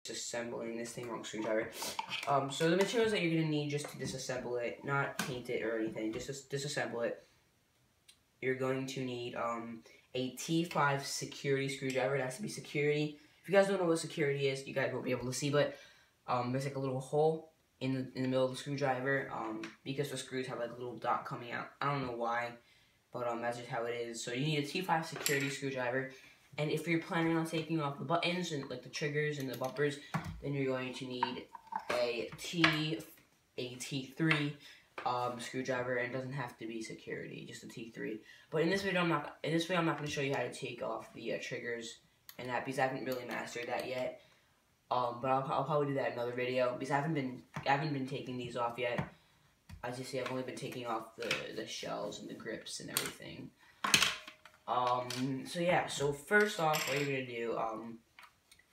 disassembling this thing, wrong screwdriver. So the materials that you're gonna need just to disassemble it, not paint it or anything, just disassemble it. You're going to need a T5 security screwdriver. It has to be security. If you guys don't know what security is, you guys won't be able to see, but there's like a little hole in the middle of the screwdriver, because the screws have like a little dot coming out. I don't know why, but that's just how it is. So you need a T5 security screwdriver, and if you're planning on taking off the buttons and like the triggers and the bumpers, then you're going to need a T3 screwdriver, and it doesn't have to be security, just a T3. But in this video, I'm not going to show you how to take off the triggers and that, because I haven't really mastered that yet. But I'll probably do that in another video, because I haven't been taking these off yet. As you see, I've only been taking off the shells and the grips and everything. So yeah, so first off, what you're gonna do,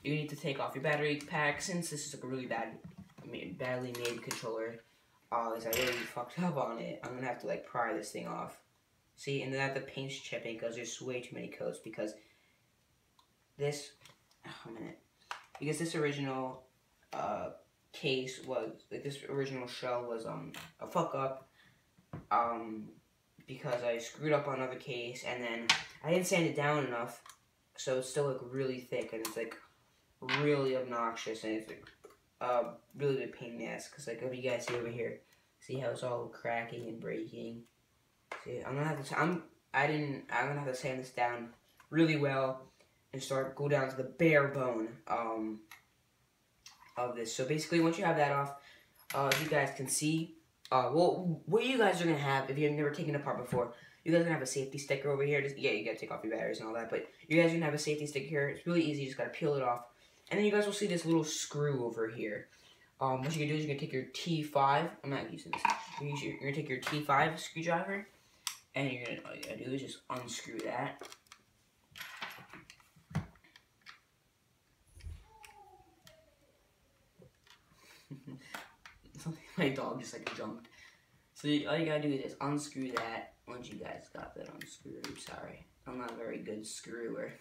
you need to take off your battery pack. Since this is like a really badly made controller, because I really fucked up on it, I'm gonna have to like pry this thing off. See, and then the paint's chipping because there's way too many coats, because this, because this original case was, like, this original shell was a fuck up, because I screwed up on another case, and then I didn't sand it down enough, so it's still like really thick, and it's like really obnoxious, and it's like really big pain in the ass, because like if you guys see over here, see how it's all cracking and breaking. See, I'm gonna have to sand this down really well and go down to the bare bone of this. So basically, once you have that off, you guys can see, well, what you guys are gonna have, if you've never taken it apart before, you guys are gonna have a safety sticker over here. Just, yeah, you gotta take off your batteries and all that, but you guys are gonna have a safety sticker here. It's really easy, you just gotta peel it off. And then you guys will see this little screw over here. What you're gonna do is you're gonna take your T5, I'm not using this, you're gonna take your T5 screwdriver, and all you gotta do is just unscrew that. My dog just like jumped. So all you gotta do is just unscrew that. Once you guys got that unscrewed, sorry, I'm not a very good screwer.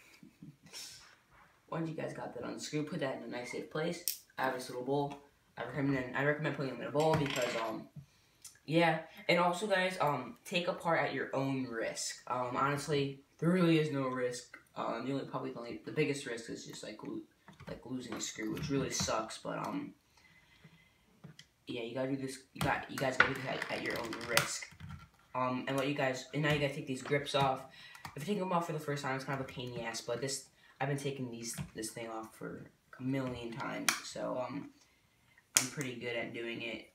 Once you guys got that unscrewed, put that in a nice safe place. I have this little bowl. I recommend putting them in a bowl because yeah. And also, guys, take apart at your own risk. Honestly, there really is no risk. The biggest risk is just like losing a screw, which really sucks. But yeah, you gotta do this. You guys gotta do this at your own risk. And now you guys take these grips off. If you take them off for the first time, it's kind of a pain in the ass. But I've been taking this thing off for a million times, so I'm pretty good at doing it.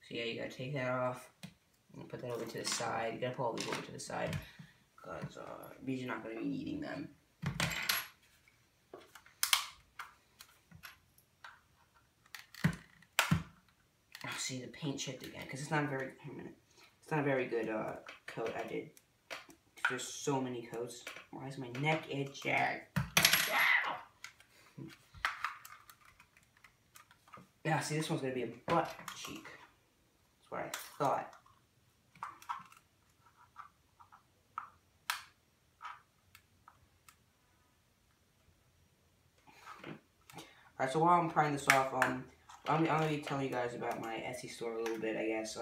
So yeah, you gotta take that off. And put that over to the side. You gotta put all these over to the side, because you're not gonna be needing them. See, the paint chipped again, because it's not a very good coat I did. There's so many coats. Why is my neck itching? Yeah, see, this one's gonna be a butt cheek. That's what I thought. Alright, so while I'm prying this off, I'm gonna be telling you guys about my Etsy store a little bit, I guess.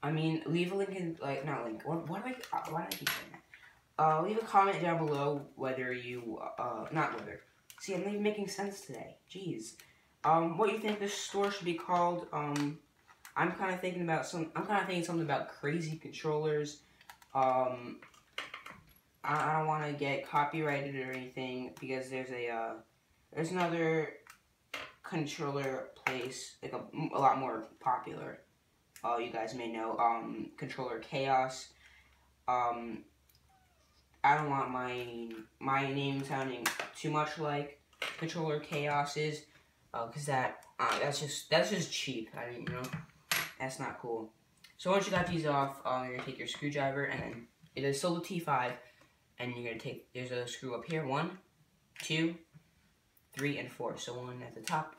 I mean, leave a link in, like, not link. Why do I keep saying that? Leave a comment down below whether you, not whether. See, I'm not even making sense today. Jeez. What you think this store should be called? I'm kind of thinking something about crazy controllers. I don't want to get copyrighted or anything, because there's another controller place, like a lot more popular. You guys may know, Controller Chaos. I don't want my name sounding too much like Controller Chaos is, because that's just cheap. I mean, you know, that's not cool. So once you got these off, you're gonna take your screwdriver, and then it is still the T5, and you're gonna take, there's a screw up here, 1, 2, 3, and 4. So one at the top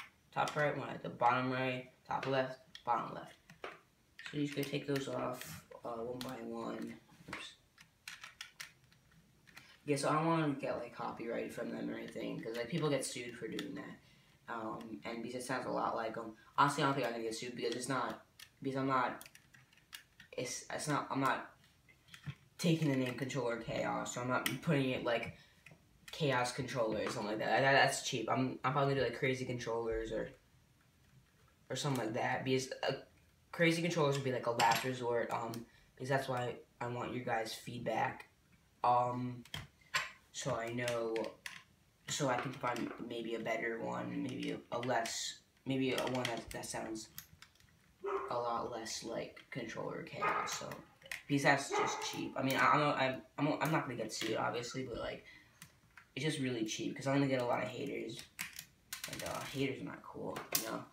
right, one at the bottom right, top left, bottom left. So you're just gonna take those off one by one. Oops. Yeah, so I don't want to get like copyright from them or anything, because like people get sued for doing that. And because it sounds a lot like them. Honestly, I don't think I'm gonna get sued because it's not. Because I'm not. It's not. I'm not taking the name controller chaos, so I'm not putting it like chaos controller or something like that. That's cheap. I'm probably gonna do like crazy controllers or something like that, because crazy controllers would be like a last resort. Because that's why I want your guys' feedback. So I know, so I can find maybe a better one, maybe a less, maybe a one that sounds a lot less like controller chaos. So because that's just cheap. I mean, I'm not gonna get sued obviously, but like it's just really cheap because I'm gonna get a lot of haters, and haters are not cool. You know,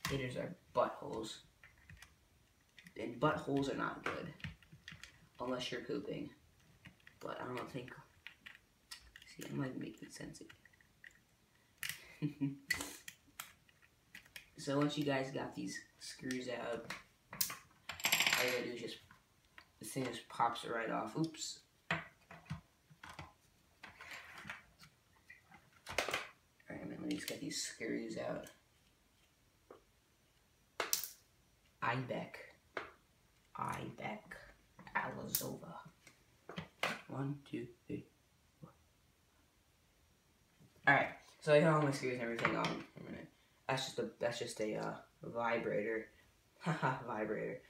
haters are buttholes, and buttholes are not good unless you're pooping. But I don't think. See, I'm not making sense again. So once you guys got these screws out, all you gotta do is just, this thing just pops it right off. Oops. Alright, let me just get these screws out. Ibeck, Alizova. 1, 2, 3, 4. Alright, so I got all my screws and everything on. A minute. That's just a vibrator. Haha, vibrator.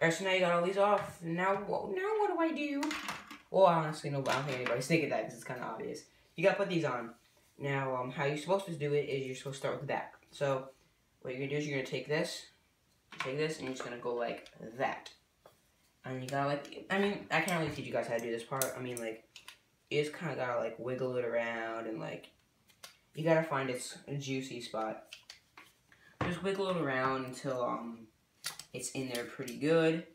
Alright, so now you got all these off. Now what do I do? Well, honestly, no, I don't think anybody's thinking that because it's kind of obvious. You gotta put these on. Now, how you're supposed to do it is you're supposed to start with the back. So, what you're gonna do is you're gonna take this, and you're just gonna go like that. And you gotta like, I mean, I can't really teach you guys how to do this part. I mean, like, you just kind of gotta like wiggle it around and like, you gotta find its juicy spot. Just wiggle it around until it's in there pretty good.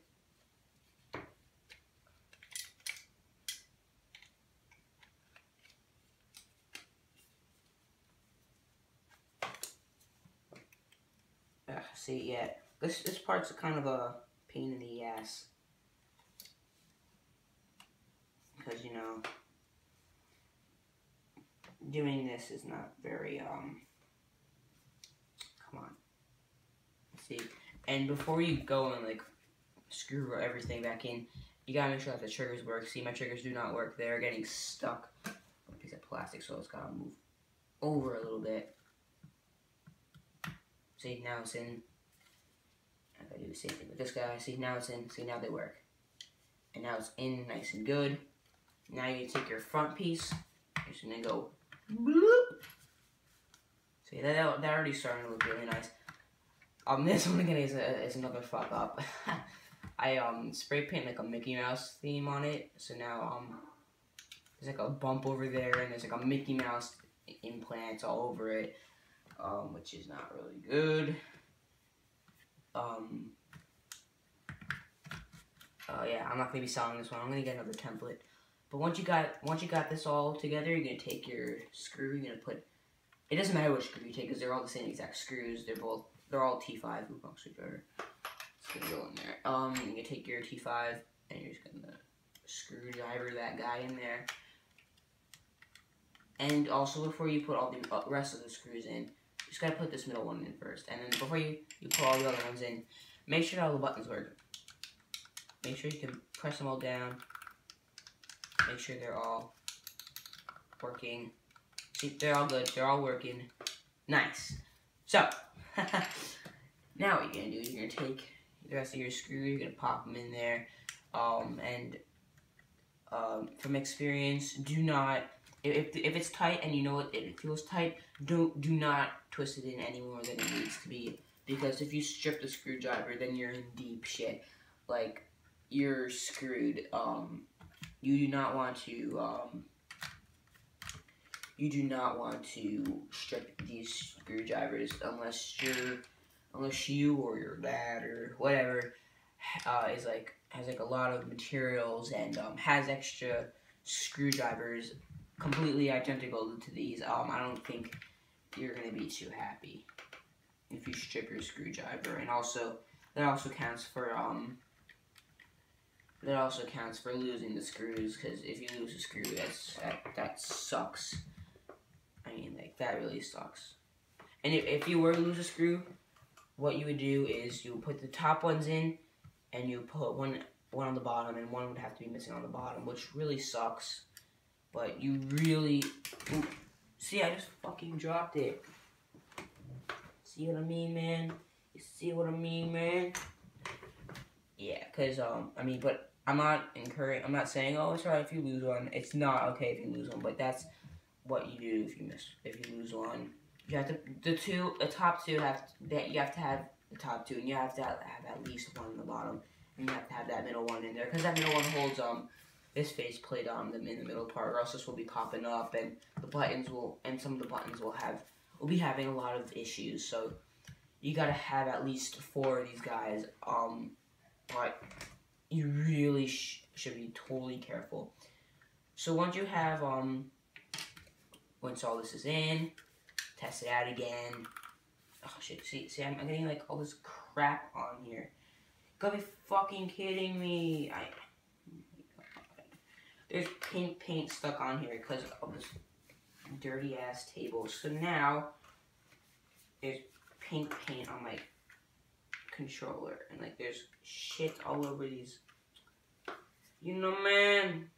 See, yeah, this part's kind of a pain in the ass. Because, you know, doing this is not very, come on. See, and before you go and, like, screw everything back in, you gotta make sure that the triggers work. See, my triggers do not work. They're getting stuck on a piece of plastic, so it's gotta move over a little bit. See, now it's in. I gotta do the same thing with this guy. See, now it's in. See, now they work. And now it's in nice and good. Now you take your front piece. You're just gonna go bloop. See, that already starting to look really nice. This one again is another fuck up. I spray paint like a Mickey Mouse theme on it. So now there's like a bump over there, and there's like a Mickey Mouse implants all over it, which is not really good. Yeah, I'm not gonna be selling this one. I'm gonna get another template. But once you got this all together, you're gonna take your screw. You're gonna put. It doesn't matter which screw you take because they're all the same exact screws. They're all T5. Ooh, screwdriver. It's gonna go in there. You're gonna take your T5 and you're just gonna screwdriver that guy in there. And also before you put all the rest of the screws in, you just gotta put this middle one in first. And then before you put all the other ones in, make sure all the buttons work. Make sure you can press them all down. Make sure they're all working. See, they're all good. They're all working. Nice. So, now what you're going to do is you're going to take the rest of your screws, you're going to pop them in there. From experience, do not, if it's tight and you know it feels tight, do not twist it in any more than it needs to be. Because if you strip the screwdriver, then you're in deep shit. Like, you're screwed. You do not want to strip these screwdrivers unless you or your dad or whatever has a lot of materials and has extra screwdrivers completely identical to these. I don't think you're gonna be too happy if you strip your screwdriver. And also that also counts for that also counts for losing the screws, because if you lose a screw, that sucks. I mean, like, that really sucks. And if you were to lose a screw, what you would do is you would put the top ones in, and you put one on the bottom, and one would have to be missing on the bottom, which really sucks. But you really... Ooh, see, I just fucking dropped it. See what I mean, man? You see what I mean, man? Yeah, because, I mean, but I'm not saying, oh, it's alright if you lose one. It's not okay if you lose one, but that's what you do if you lose one. You have to, the top two, you have to have the top two, and you have to have at least one on the bottom, and you have to have that middle one in there, because that middle one holds, this faceplate on them in the middle part, or else this will be popping up, and the buttons will, and some of the buttons will be having a lot of issues, so you gotta have at least 4 of these guys, but you really should be totally careful. So once you have, once all this is in, test it out again. Oh shit, see, I'm getting like all this crap on here. You gotta be fucking kidding me. There's pink paint stuck on here because of this dirty ass table. So now there's pink paint on my controller, and like there's shit all over these. You know, man.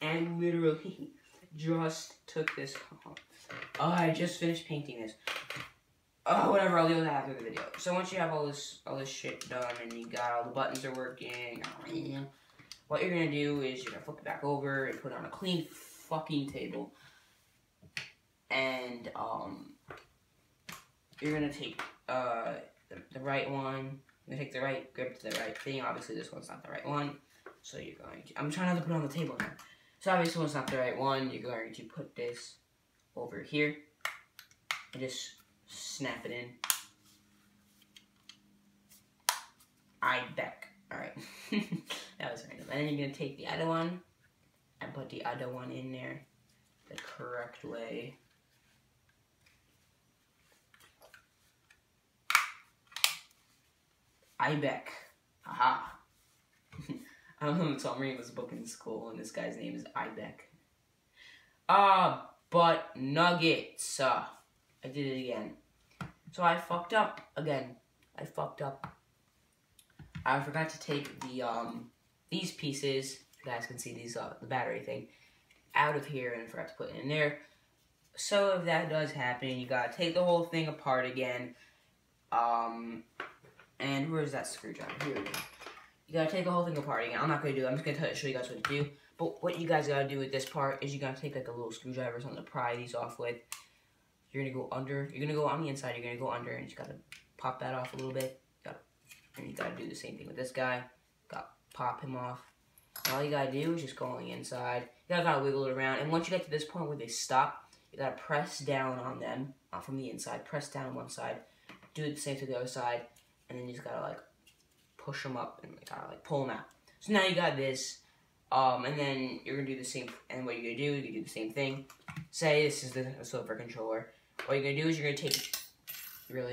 And literally just took this off. Oh, I just finished painting this. Oh, whatever, I'll deal with that after the video. So once you have all this shit done and you got all the buttons are working, what you're gonna do is you're gonna flip it back over and put it on a clean fucking table. And you're gonna take the right one. You're gonna take the right grip to the right thing. Obviously this one's not the right one. So you're going to, I'm trying not to put it on the table now. So obviously it's not the right one. You're going to put this over here and just snap it in. Alright. That was random. And then you're going to take the other one and put the other one in there the correct way. Aha. I don't know, so I'm reading this book in school, and this guy's name is Ibeck. But nuggets. I did it again. So I fucked up again. I forgot to take the these pieces. You guys can see these the battery thing out of here, and forgot to put it in there. So if that does happen, you gotta take the whole thing apart again. And where's that screwdriver? Here we go. You gotta take the whole thing apart again. I'm not gonna do it. I'm just gonna show you guys what to do. But what you guys gotta do with this part is you gotta take like a little screwdriver or something to pry these off with. You're gonna go under. You're gonna go on the inside. You're gonna go under, and you just gotta pop that off a little bit. And you gotta do the same thing with this guy. Gotta pop him off. And all you gotta do is just go on the inside. You gotta wiggle it around. And once you get to this point where they stop, you gotta press down on them from the inside. Press down on one side. Do the same to the other side, and then you just gotta like push them up and kind of like pull them out. So now you got this, and then you're gonna do the same. And what you're gonna do, you do the same thing. Say this is the silver controller. What you're gonna do is you're gonna take, you're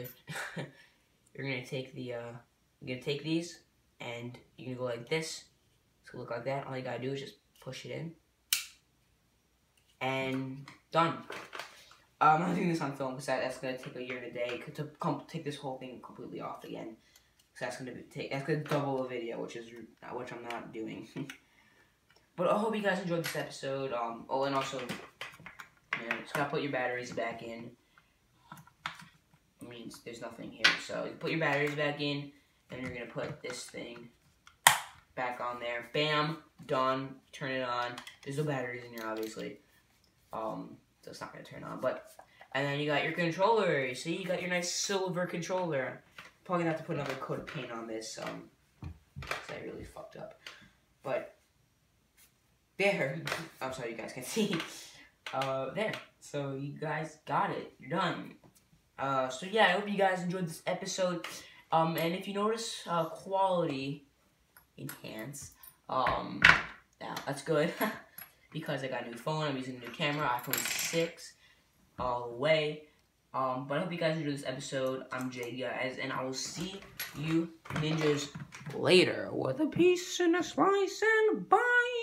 gonna take the, you're gonna take these, and you're gonna go like this. It's gonna look like that. All you gotta do is just push it in, and done. I'm not doing this on film because that's gonna take a year and a day to take this whole thing completely off again. That's gonna double a video, which I'm not doing. But I hope you guys enjoyed this episode. Oh, and also, just gotta put your batteries back in. It means there's nothing here, so you put your batteries back in, and you're gonna put this thing back on there. Bam, done. Turn it on. There's no batteries in here, obviously. So it's not gonna turn on. And then you got your controller. You see, you got your nice silver controller. Probably gonna have to put another coat of paint on this, because I really fucked up. But there, I'm sorry, you guys can see. There. So you guys got it. You're done. So yeah, I hope you guys enjoyed this episode. And if you notice, quality enhance. Yeah, that's good. Because I got a new phone. I'm using a new camera, iPhone 6, all the way. But I hope you guys enjoyed this episode. I'm Jay, guys, and I will see you ninjas later with a peace and a slice and bye.